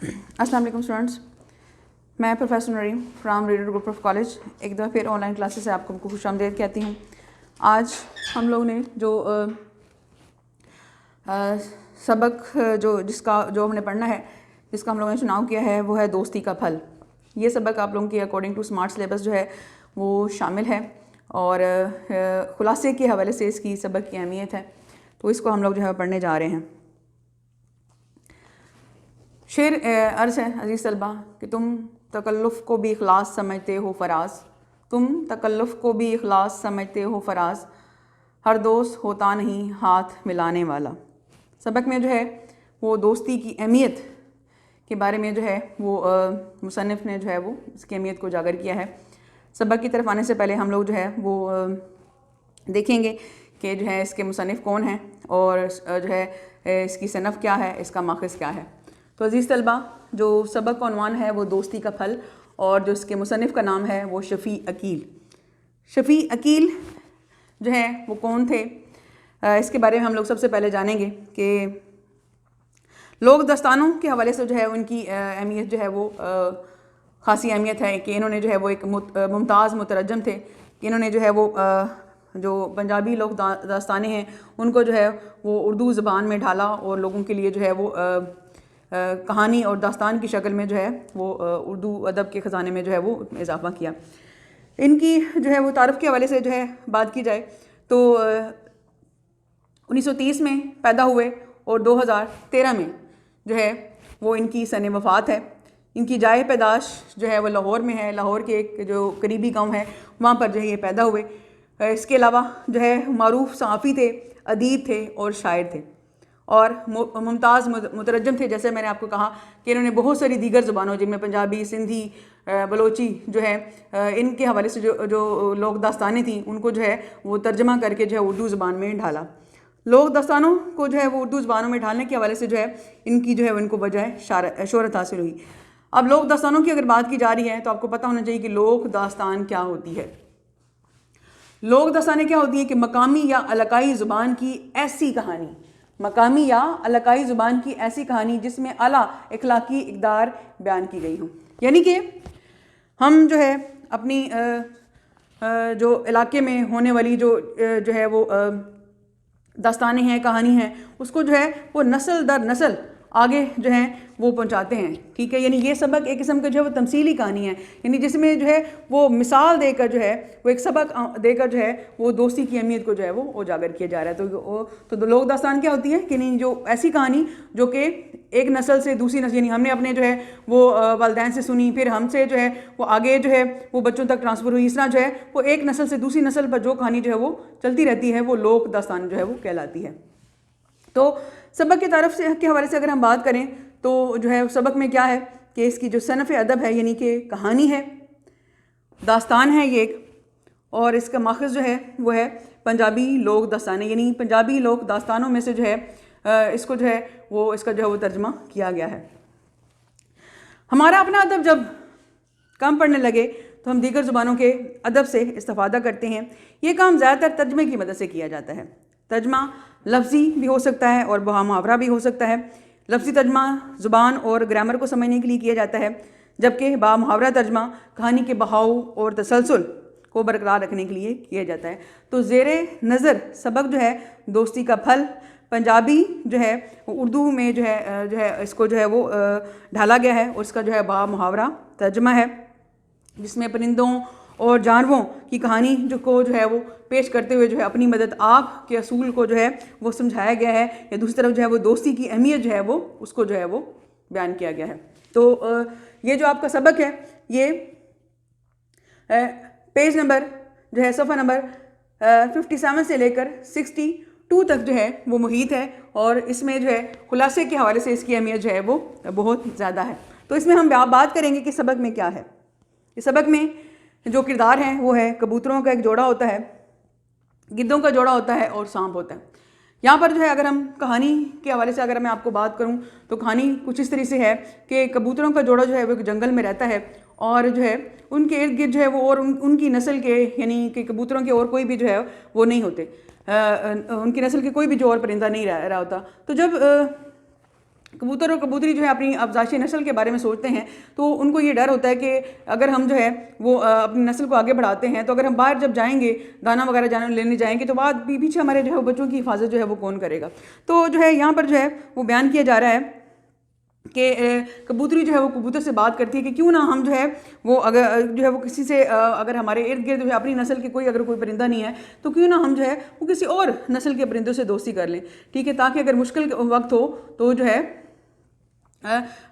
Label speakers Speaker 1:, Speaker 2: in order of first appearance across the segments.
Speaker 1: السلام علیکم اسٹوڈنٹس، میں professor Nareem from reader group of college ایک دفعہ پھر آن لائن کلاسز سے آپ کو خوش آمدید کہتی ہوں۔ آج ہم لوگوں نے جو سبق جو ہم نے پڑھنا ہے، جس کا ہم لوگوں نے چناؤ کیا ہے، وہ ہے دوستی کا پھل۔ یہ سبق آپ لوگوں کی اکارڈنگ ٹو اسمارٹ سلیبس جو ہے وہ شامل ہے اور خلاصے کے حوالے سے اس کی سبق کی اہمیت ہے، تو اس کو ہم لوگ جو ہے پڑھنے جا رہے ہیں۔ شعر عرض ہے عزیز طلبہ کہ تم تکلف کو بھی اخلاص سمجھتے ہو فراز، تم تکلف کو بھی اخلاص سمجھتے ہو فراز، ہر دوست ہوتا نہیں ہاتھ ملانے والا۔ سبق میں جو ہے وہ دوستی کی اہمیت کے بارے میں جو ہے وہ مصنف نے جو ہے وہ اس کی اہمیت کو اجاگر کیا ہے۔ سبق کی طرف آنے سے پہلے ہم لوگ جو ہے وہ دیکھیں گے کہ جو ہے اس کے مصنف کون ہیں اور جو ہے اس کی صنف کیا ہے، اس کا ماخذ کیا ہے۔ تو عزیز طلبہ، جو سبق کا عنوان ہے وہ دوستی کا پھل، اور جو اس کے مصنف کا نام ہے وہ شفیع عقیل۔ شفیع عقیل جو ہے وہ کون تھے، اس کے بارے میں ہم لوگ سب سے پہلے جانیں گے کہ لوک داستانوں کے حوالے سے جو ہے ان کی اہمیت جو ہے وہ خاصی اہمیت ہے کہ انہوں نے جو ہے وہ ایک ممتاز مترجم تھے کہ انہوں نے جو ہے وہ جو پنجابی لوک داستانیں ہیں ان کو جو ہے وہ اردو زبان میں ڈھالا اور لوگوں کے لیے جو ہے وہ کہانی اور داستان کی شکل میں جو ہے وہ اردو ادب کے خزانے میں جو ہے وہ اضافہ کیا۔ ان کی جو ہے وہ تعارف کے حوالے سے جو ہے بات کی جائے تو 1930 میں پیدا ہوئے اور 2013 میں جو ہے وہ ان کی سن وفات ہے۔ ان کی جائے پیدائش جو ہے وہ لاہور میں ہے، لاہور کے ایک جو قریبی گاؤں ہے وہاں پر جو ہے یہ پیدا ہوئے۔ اس کے علاوہ جو ہے معروف صحافی تھے، ادیب تھے اور شاعر تھے اور ممتاز مترجم تھے۔ جیسے میں نے آپ کو کہا کہ انہوں نے بہت ساری دیگر زبانوں جن میں پنجابی، سندھی، بلوچی جو ہے ان کے حوالے سے جو لوک داستانیں تھیں ان کو جو ہے وہ ترجمہ کر کے جو ہے اردو زبان میں ڈھالا۔ لوک داستانوں کو جو ہے وہ اردو زبانوں میں ڈھالنے کے حوالے سے جو ہے ان کی جو ہے ان کو وجہ شہرت حاصل ہوئی۔ اب لوک داستانوں کی اگر بات کی جا رہی ہے تو آپ کو پتہ ہونا چاہیے کہ لوک داستان کیا ہوتی ہے۔ لوک داستانیں کیا ہوتی ہیں کہ مقامی یا علاقائی زبان کی ایسی کہانی، مقامی یا علاقائی زبان کی ایسی کہانی جس میں اعلیٰ اخلاقی اقدار بیان کی گئی ہوں۔ یعنی کہ ہم جو ہے اپنی جو علاقے میں ہونے والی جو ہے وہ داستانیں ہیں، کہانی ہیں، اس کو جو ہے وہ نسل در نسل آگے جو ہیں وہ پہنچاتے ہیں، ٹھیک ہے۔ یعنی یہ سبق ایک قسم کا جو ہے وہ تمثیلی کہانی ہے، یعنی جس میں جو ہے وہ مثال دے کر جو ہے وہ ایک سبق دے کر جو ہے وہ دوستی کی اہمیت کو جو ہے وہ اجاگر کیا جا رہا ہے۔ تو لوک داستان کیا ہوتی ہے کہ نہیں، جو ایسی کہانی جو کہ ایک نسل سے دوسری نسل، یعنی ہم نے اپنے جو ہے وہ والدین سے سنی، پھر ہم سے جو ہے وہ آگے جو ہے وہ بچوں تک ٹرانسفر ہوئی، اس طرح جو ہے وہ ایک نسل سے دوسری نسل پر جو کہانی جو ہے وہ چلتی رہتی ہے وہ لوک داستان جو ہے وہ کہلاتی ہے۔ تو سبق کی تعارف کے حوالے سے اگر ہم بات کریں تو جو ہے سبق میں کیا ہے کہ اس کی جو صنف ادب ہے، یعنی کہ کہانی ہے، داستان ہے یہ ایک، اور اس کا ماخذ جو ہے وہ ہے پنجابی لوک داستانیں، یعنی پنجابی لوک داستانوں میں سے جو ہے اس کو جو ہے وہ اس کا جو ہے وہ ترجمہ کیا گیا ہے۔ ہمارا اپنا ادب جب کم پڑھنے لگے تو ہم دیگر زبانوں کے ادب سے استفادہ کرتے ہیں۔ یہ کام زیادہ تر ترجمے کی مدد سے کیا جاتا ہے۔ ترجمہ لفظی بھی ہو سکتا ہے اور بہا محاورہ بھی ہو سکتا ہے۔ لفظی ترجمہ زبان اور گرامر کو سمجھنے کے لیے کیا جاتا ہے، جبکہ با محاورہ ترجمہ کہانی کے بہاؤ اور تسلسل کو برقرار رکھنے کے لیے کیا جاتا ہے۔ تو زیر نظر سبق جو ہے دوستی کا پھل پنجابی جو ہے اردو میں جو ہے اس کو جو ہے وہ ڈھالا گیا ہے، اور اس کا جو ہے با محاورہ ترجمہ ہے جس میں پرندوں اور جانوروں کی کہانی کو جو ہے وہ پیش کرتے ہوئے جو ہے اپنی مدد آپ کے اصول کو جو ہے وہ سمجھایا گیا ہے، یا دوسری طرف جو ہے وہ دوستی کی اہمیت جو ہے وہ اس کو جو ہے وہ بیان کیا گیا ہے۔ تو یہ جو آپ کا سبق ہے یہ پیج نمبر جو ہے صفحہ نمبر 57 سے لے کر 62 تک جو ہے وہ محیط ہے، اور اس میں جو ہے خلاصے کے حوالے سے اس کی اہمیت جو ہے وہ بہت زیادہ ہے۔ تو اس میں ہم بات کریں گے کہ سبق میں کیا ہے۔ اس سبق میں جو کردار ہیں وہ ہے کبوتروں کا ایک جوڑا ہوتا ہے، گدوں کا جوڑا ہوتا ہے اور سانپ ہوتا ہے۔ یہاں پر جو ہے اگر ہم کہانی کے حوالے سے اگر میں آپ کو بات کروں تو کہانی کچھ اس طرح سے ہے کہ کبوتروں کا جوڑا جو ہے وہ ایک جنگل میں رہتا ہے، اور جو ہے ان کے ارد گرد جو ہے وہ اور ان کی نسل کے، یعنی کہ کبوتروں کے اور کوئی بھی جو ہے وہ نہیں ہوتے، ان کی نسل کے کوئی بھی جو اور پرندہ نہیں رہا ہوتا۔ تو جب کبوتر اور کبوتری جو ہے اپنی افزائشی نسل کے بارے میں سوچتے ہیں تو ان کو یہ ڈر ہوتا ہے کہ اگر ہم جو ہے وہ اپنی نسل کو آگے بڑھاتے ہیں تو اگر ہم باہر جب جائیں گے دانہ وغیرہ لینے جائیں گے تو بعد پیچھے ہمارے جو ہے بچوں کی حفاظت جو ہے وہ کون کرے گا. تو جو ہے یہاں پر جو ہے وہ بیان کیا جا رہا ہے کہ کبوتری جو ہے وہ کبوتر سے بات کرتی ہے کہ کیوں نہ ہم جو ہے وہ اگر جو ہے وہ کسی سے اگر ہمارے ارد گرد جو ہے اپنی نسل کے اگر کوئی پرندہ نہیں ہے تو کیوں نہ ہم جو ہے وہ کسی اور نسل کے پرندوں سے دوستی کر لیں, ٹھیک ہے, تاکہ اگر مشکل وقت ہو تو جو ہے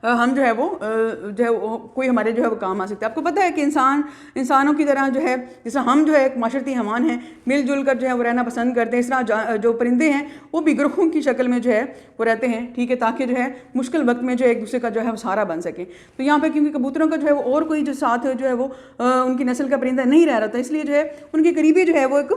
Speaker 1: ہم جو ہے وہ کوئی ہمارے جو ہے وہ کام آ سکتا ہے. آپ کو پتہ ہے کہ انسانوں کی طرح جو ہے جیسا ہم جو ہے ایک معاشرتی حیوان ہیں, مل جل کر جو ہے وہ رہنا پسند کرتے ہیں, اس طرح جو پرندے ہیں وہ بھی گروہوں کی شکل میں جو ہے وہ رہتے ہیں, ٹھیک ہے, تاکہ جو ہے مشکل وقت میں جو ایک دوسرے کا جو ہے وہ سہارا بن سکیں. تو یہاں پہ کیونکہ کبوتروں کا جو ہے وہ اور کوئی جو ساتھ جو ہے وہ ان کی نسل کا پرندہ نہیں رہ رہا تھا, اس لیے جو ہے ان کے قریبی جو ہے وہ ایک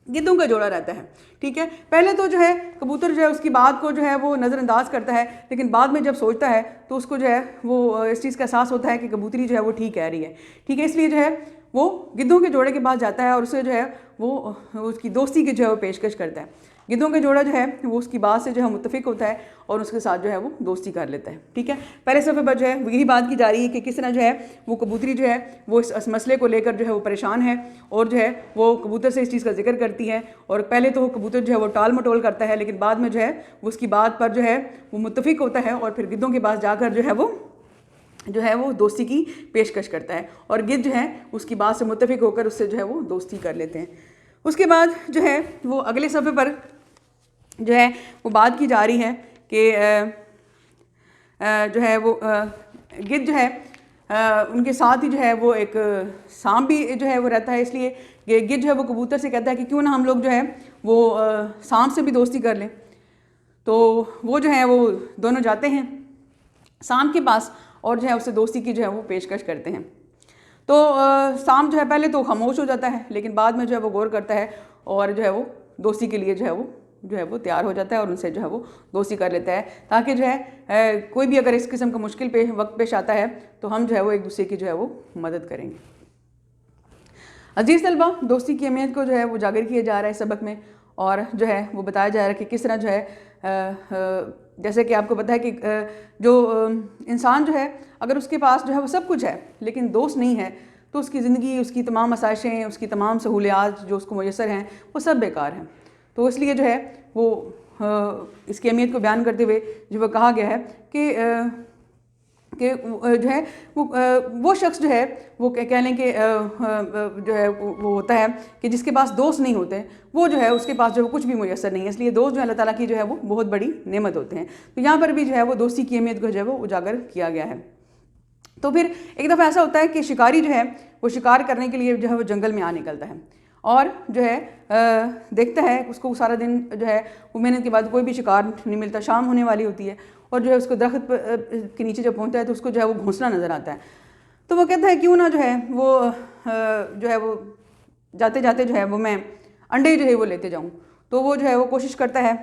Speaker 1: گدوں کا جوڑا رہتا ہے, ٹھیک ہے. پہلے تو جو ہے کبوتر جو ہے اس کی بات کو جو ہے وہ نظر انداز کرتا ہے, لیکن بعد میں جب سوچتا ہے تو اس کو جو ہے وہ اس چیز کا احساس ہوتا ہے کہ کبوتری جو ہے وہ ٹھیک کہہ رہی ہے, ٹھیک ہے. اس لیے جو ہے وہ گدوں کے جوڑے کے پاس جاتا ہے اور اسے جو ہے وہ اس کی دوستی کی جو ہے وہ پیشکش کرتا ہے. گدوں کا جوڑا جو ہے وہ اس کی بات سے جو ہے متفق ہوتا ہے اور اس کے ساتھ جو ہے وہ دوستی کر لیتا ہے, ٹھیک ہے. پہلے صفحے پر جو ہے وہ یہی بات کی جا رہی ہے کہ کس طرح جو ہے وہ کبوتری جو ہے وہ اس مسئلے کو لے کر جو ہے وہ پریشان ہے اور جو ہے وہ کبوتر سے اس چیز کا ذکر کرتی ہے. اور پہلے تو وہ کبوتر جو ہے وہ ٹال مٹول کرتا ہے, لیکن بعد میں جو ہے وہ اس کی بات پر جو ہے وہ متفق ہوتا ہے اور پھر گدوں کے پاس جا کر جو ہے وہ دوستی کی پیشکش کرتا ہے, اور گد جو ہے اس کی بات سے متفق ہو کر اس سے جو ہے وہ دوستی کر لیتے ہیں. اس کے بعد جو ہے وہ اگلے صفحے پر جو ہے وہ بات کی جا رہی ہے کہ جو ہے وہ گد جو ہے ان کے ساتھ ہی جو ہے وہ ایک سانپ بھی جو ہے وہ رہتا ہے, اس لیے گد جو ہے وہ کبوتر سے کہتا ہے کہ کیوں نہ ہم لوگ جو ہے وہ سانپ سے بھی دوستی کر لیں. تو وہ جو ہے وہ دونوں جاتے ہیں سانپ کے پاس اور جو ہے اسے دوستی کی جو ہے وہ پیشکش کرتے ہیں. تو سانپ جو ہے پہلے تو خاموش ہو جاتا ہے, لیکن بعد میں جو ہے وہ غور کرتا ہے اور جو ہے وہ دوستی کے لیے جو ہے وہ تیار ہو جاتا ہے اور ان سے جو ہے وہ دوستی کر لیتا ہے, تاکہ جو ہے کوئی بھی اگر اس قسم کا مشکل وقت پیش آتا ہے تو ہم جو ہے وہ ایک دوسرے کی جو ہے وہ مدد کریں گے. عزیز طلبہ, دوستی کی اہمیت کو جو ہے وہ اجاگر کیا جا رہا ہے سبق میں, اور جو ہے وہ بتایا جا رہا ہے کہ کس طرح جو ہے جیسے کہ آپ کو پتہ ہے کہ جو انسان جو ہے اگر اس کے پاس جو ہے وہ سب کچھ ہے لیکن دوست نہیں ہے تو اس کی زندگی, اس کی تمام آسائشیں, اس کی تمام سہولیات جو اس کو میسر ہیں وہ سب بیکار ہیں. تو اس لیے جو ہے وہ اس کی اہمیت کو بیان کرتے ہوئے جو وہ کہا گیا ہے کہ جو ہے وہ شخص جو ہے وہ کہہ لیں کہ جو ہے وہ ہوتا ہے کہ جس کے پاس دوست نہیں ہوتے, وہ جو ہے اس کے پاس جو ہے کچھ بھی میسر نہیں ہے, اس لیے دوست جو ہے اللہ تعالیٰ کی جو ہے وہ بہت بڑی نعمت ہوتے ہیں. تو یہاں پر بھی جو ہے وہ دوستی کی اہمیت کو جو ہے وہ اجاگر کیا گیا ہے. تو پھر ایک دفعہ ایسا ہوتا ہے کہ شکاری جو ہے وہ شکار کرنے کے لیے جو ہے وہ جنگل میں نکلتا ہے اور جو ہے دیکھتا ہے اس کو سارا دن جو ہے وہ محنت کے بعد کوئی بھی شکار نہیں ملتا, شام ہونے والی ہوتی ہے اور جو ہے اس کو درخت کے نیچے جب پہنچتا ہے تو اس کو جو ہے وہ گھونسلا نظر آتا ہے. تو وہ کہتا ہے کیوں نہ جو ہے وہ جاتے جاتے جو ہے وہ میں انڈے جو ہے وہ لیتے جاؤں. تو وہ جو ہے وہ کوشش کرتا ہے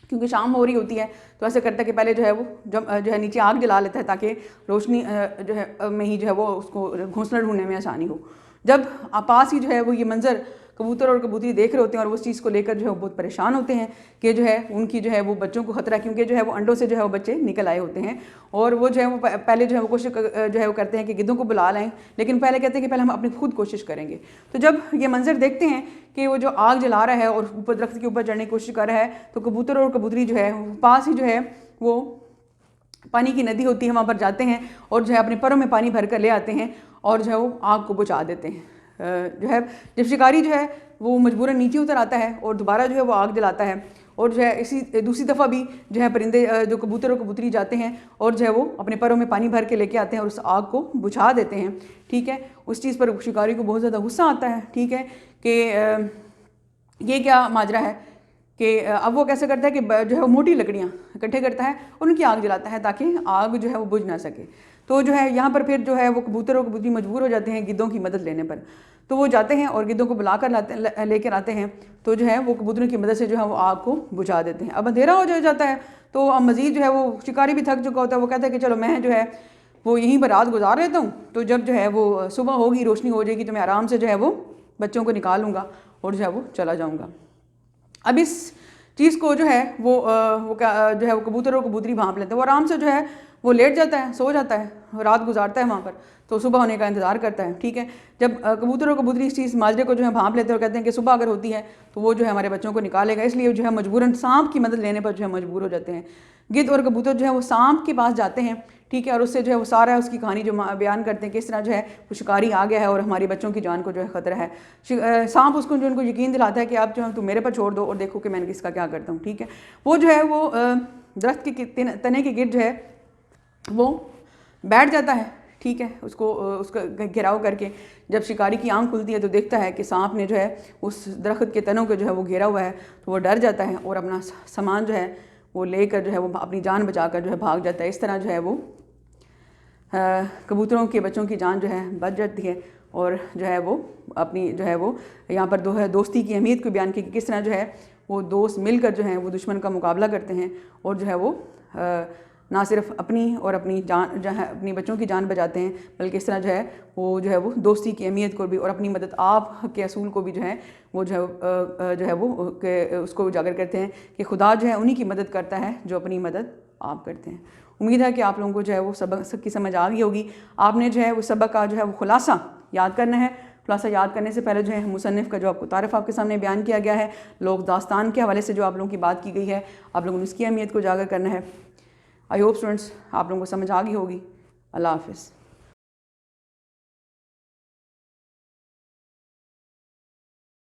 Speaker 1: کیونکہ شام ہو رہی ہوتی ہے تو ایسے کرتا ہے کہ پہلے جو ہے وہ جو ہے نیچے آگ جلا لیتا ہے تاکہ روشنی جو ہے میں ہی جو ہے وہ اس کو گھونسلا ڈھونڈنے میں آسانی ہو. جب پاس ہی جو ہے وہ یہ منظر کبوتر اور کبوتری دیکھ رہے ہوتے ہیں اور وہ اس چیز کو لے کر جو ہے وہ بہت پریشان ہوتے ہیں کہ جو ہے ان کی جو ہے وہ بچوں کو خطرہ ہے, کیونکہ جو ہے وہ انڈوں سے جو ہے وہ بچے نکل آئے ہوتے ہیں. اور وہ جو ہے وہ پہلے جو ہے وہ کوشش جو ہے وہ کرتے ہیں کہ گدوں کو بلا لائیں, لیکن پہلے کہتے ہیں کہ پہلے ہم اپنی خود کوشش کریں گے. تو جب یہ منظر دیکھتے ہیں کہ وہ جو آگ جلا رہا ہے اور اوپر درخت کے اوپر چڑھنے کی کوشش کر رہا ہے, تو کبوتر اور کبوتری جو ہے پاس ہی جو ہے وہ پانی کی ندی ہوتی ہے وہاں پر جاتے ہیں اور جو ہے اپنے پروں میں پانی بھر کر لے آتے ہیں اور جو ہے وہ آگ کو بجھا دیتے ہیں. جو ہے جب شکاری جو ہے وہ مجبوراً نیچے اتر آتا ہے اور دوبارہ جو ہے وہ آگ جلاتا ہے, اور جو ہے اسی دوسری دفعہ بھی جو ہے پرندے جو کبوتر اور کبوتری جاتے ہیں اور جو ہے وہ اپنے پروں میں پانی بھر کے لے کے آتے ہیں اور اس آگ کو بجھا دیتے ہیں, ٹھیک ہے. اس چیز پر شکاری کو بہت زیادہ غصہ آتا ہے, ٹھیک ہے, کہ یہ کیا ماجرا ہے, کہ اب وہ کیسے کرتا ہے کہ جو ہے وہ موٹی لکڑیاں اکٹھے کرتا ہے اور ان کی آگ جلاتا ہے تاکہ آگ جو ہے وہ بجھ نہ سکے. تو جو ہے یہاں پر پھر جو ہے وہ کبوتر اور کبوتری مجبور ہو جاتے ہیں گدوں کی مدد لینے پر. تو وہ جاتے ہیں اور گدوں کو بلا کر لے کر آتے ہیں, تو جو ہے وہ کبوتروں کی مدد سے جو ہے وہ آگ کو بجھا دیتے ہیں. اب اندھیرا ہو جاتا ہے تو اب مزید جو ہے وہ شکاری بھی تھک چکا ہوتا ہے, وہ کہتا ہے کہ چلو میں جو ہے وہ یہیں پر رات گزار لیتا ہوں, تو جب جو ہے وہ صبح ہوگی, روشنی ہو جائے گی, تو میں آرام سے جو ہے وہ بچوں کو نکالوں گا اور جو ہے وہ چلا جاؤں گا. اب اس چیز کو جو ہے وہ جو ہے وہ کبوتر اور کبوتری بھانپ لیتے ہیں. وہ آرام سے جو ہے وہ لیٹ جاتا ہے, سو جاتا ہے, رات گزارتا ہے وہاں پر, تو صبح ہونے کا انتظار کرتا ہے. ٹھیک ہے, جب کبوتر اور کبوتری اس چیز ماجرے کو جو ہے بھانپ لیتے ہیں اور کہتے ہیں کہ صبح اگر ہوتی ہے تو وہ جو ہے ہمارے بچوں کو نکالے گا, اس لیے جو ہے مجبوراً سانپ کی مدد لینے پر جو ہے مجبور ہو جاتے ہیں. گدھ اور کبوتر جو ہے وہ سانپ کے پاس جاتے ہیں. ٹھیک ہے, اور اس سے جو ہے وہ سارا اس کی کہانی جو بیان کرتے ہیں کہ اس طرح جو ہے وہ شکاری آ گیا ہے اور ہماری بچوں کی جان کو جو ہے خطرہ ہے. سانپ اس کو جو ان کو یقین دلاتا ہے کہ آپ جو ہے تم میرے پر چھوڑ دو اور دیکھو کہ میں اس کا کیا کرتا ہوں. ٹھیک ہے, وہ جو ہے وہ درخت کے تنے کے گرد جو ہے وہ بیٹھ جاتا ہے. ٹھیک ہے, اس کا گھیراؤ کر کے جب شکاری کی آنکھ کھلتی ہے تو دیکھتا ہے کہ سانپ نے جو ہے اس درخت کے تنوں کو جو ہے وہ گھیرا ہوا ہے, تو وہ ڈر جاتا ہے اور اپنا سامان جو ہے وہ لے کر جو ہے وہ اپنی جان بچا کر جو ہے بھاگ جاتا ہے. اس طرح جو ہے وہ کبوتروں کے بچوں کی جان جو ہے بچ جاتی ہے. اور جو ہے وہ اپنی جو ہے وہ یہاں پر دوستی کی اہمیت کو بیان کی کہ کس طرح جو ہے وہ دوست مل کر جو ہیں وہ دشمن کا مقابلہ کرتے ہیں اور جو ہے وہ نہ صرف اپنی اور اپنی جان جو ہے اپنی بچوں کی جان بچاتے ہیں, بلکہ اس طرح جو ہے وہ دوستی کی اہمیت کو بھی اور اپنی مدد آپ کے اصول کو بھی جو ہے وہ جو ہے وہ اس کو اجاگر کرتے ہیں کہ خدا جو ہے انہی کی مدد کرتا ہے جو اپنی مدد آپ کرتے ہیں. امید ہے کہ آپ لوگوں کو جو ہے وہ سب کی سمجھ آ گئی ہوگی. آپ نے جو ہے وہ سبق کا جو ہے وہ خلاصہ یاد کرنا ہے. خلاصہ یاد کرنے سے پہلے جو ہے مصنف کا جو آپ کو تعارف آپ کے سامنے بیان کیا گیا ہے, لوگ داستان کے حوالے سے جو آپ لوگوں کی بات کی گئی ہے, آپ لوگوں نے اس کی اہمیت کو اجاگر کرنا ہے. آئی ہوپ اسٹوڈنٹس آپ لوگوں کو سمجھ آ گئی ہوگی. اللہ حافظ.